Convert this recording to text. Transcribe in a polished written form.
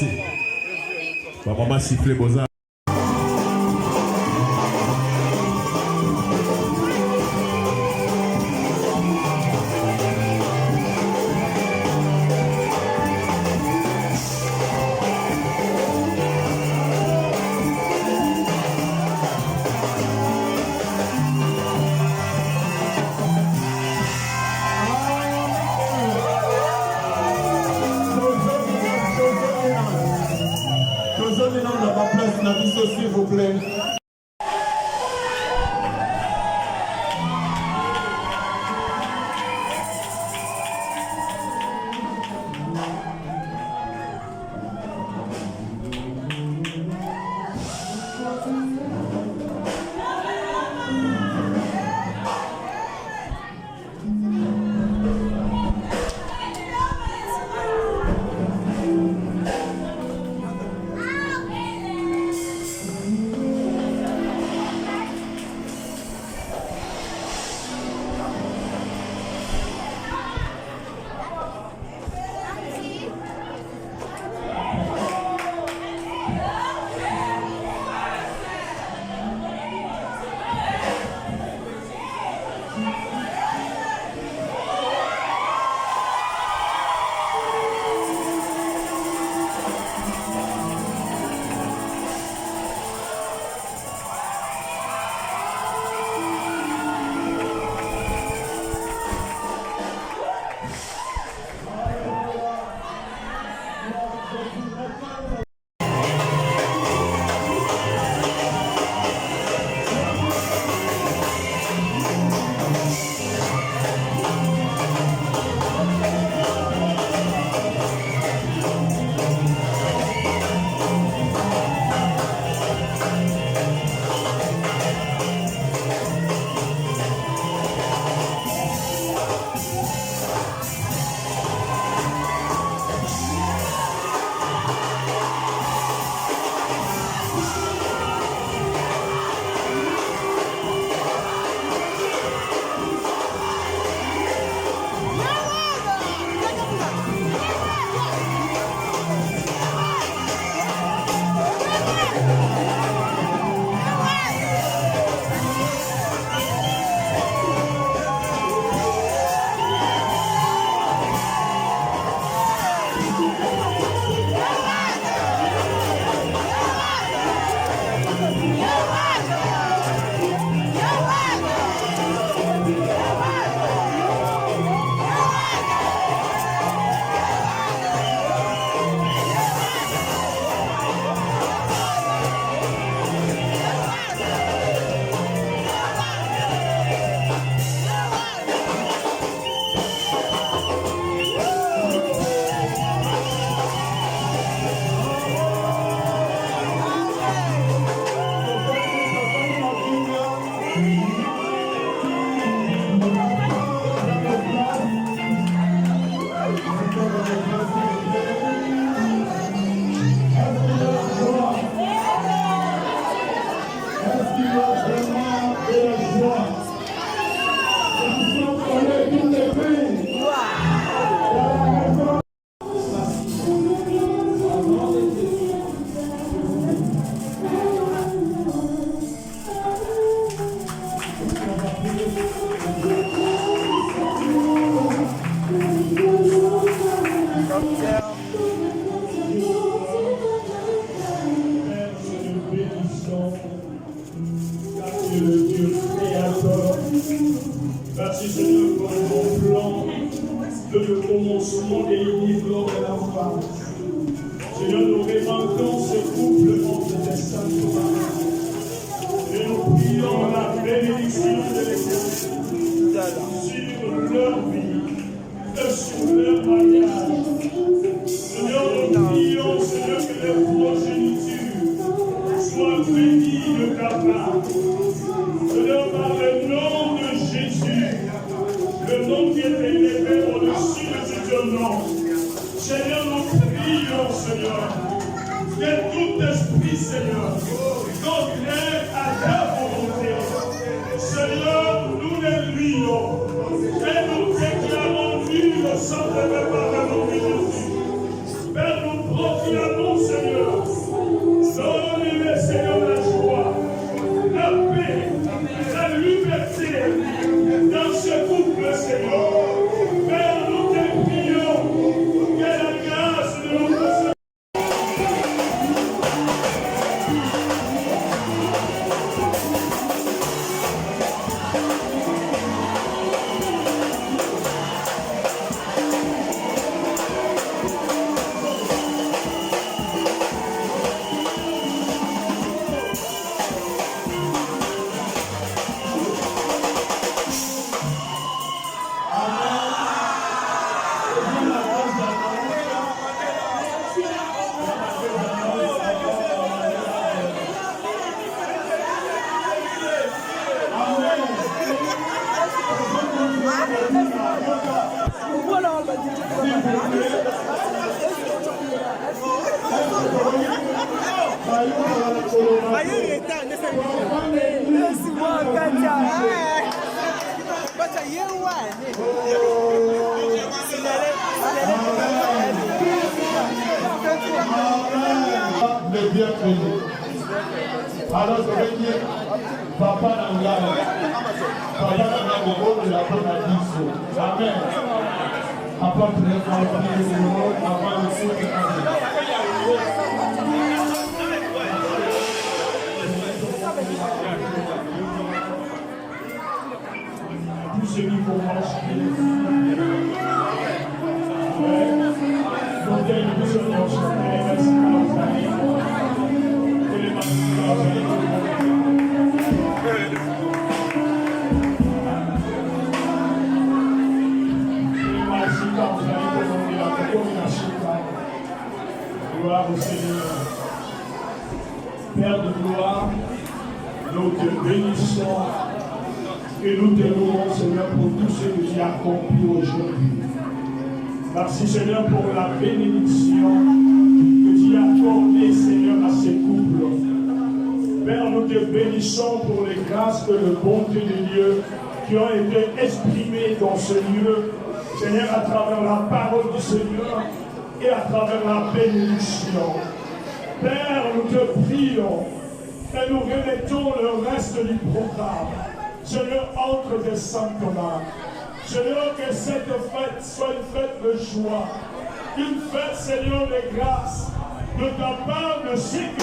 Merci. Maman siffler Beaux-Arts. Merci Seigneur pour ton plan de le commencement et lors de la femme. Seigneur, nous répandons ce couple entre tes saints et nous prions la bénédiction de l'Éternel sur leur vie et sur leur mariage. Seigneur, nous prions, Seigneur, que les progénitures soient bénies de ta part. Seigneur, par le nom de Jésus, le nom qui est élevé au-dessus de tout nom. Seigneur, nous prions, Seigneur, que tout esprit, Seigneur, contraire à ta volonté. Seigneur, nous les lions et nous déclarons nul sans te par le nom de Jésus. Père, nous proclamons, Seigneur, donne-le, Seigneur, la joie, la paix, la liberté dans ce couple, Seigneur. Père, nous te prions que la grâce de notre Seigneur. Le bienvenu. Alors je vais dire, Papa Nangala, Papa Nangala, de la bonne addition. Amen. Apporte les familles avant le feu de Tous ceux qui commencent, gloire au Seigneur. Père de gloire, nous te bénissons et nous te louons, Seigneur, pour tout ce que tu as accompli aujourd'hui. Merci, Seigneur, pour la bénédiction que tu as accordée, Seigneur, à ces couples. Père, nous te bénissons pour les grâces et le bonté de Dieu qui ont été exprimées dans ce lieu, Seigneur, à travers la parole du Seigneur et à travers la bénédiction. Père, nous te prions et nous remettons le reste du programme. Seigneur, entre tes saintes mains. Seigneur, que cette fête soit une fête de joie, une fête, Seigneur, de grâce, de ta part de sécurité.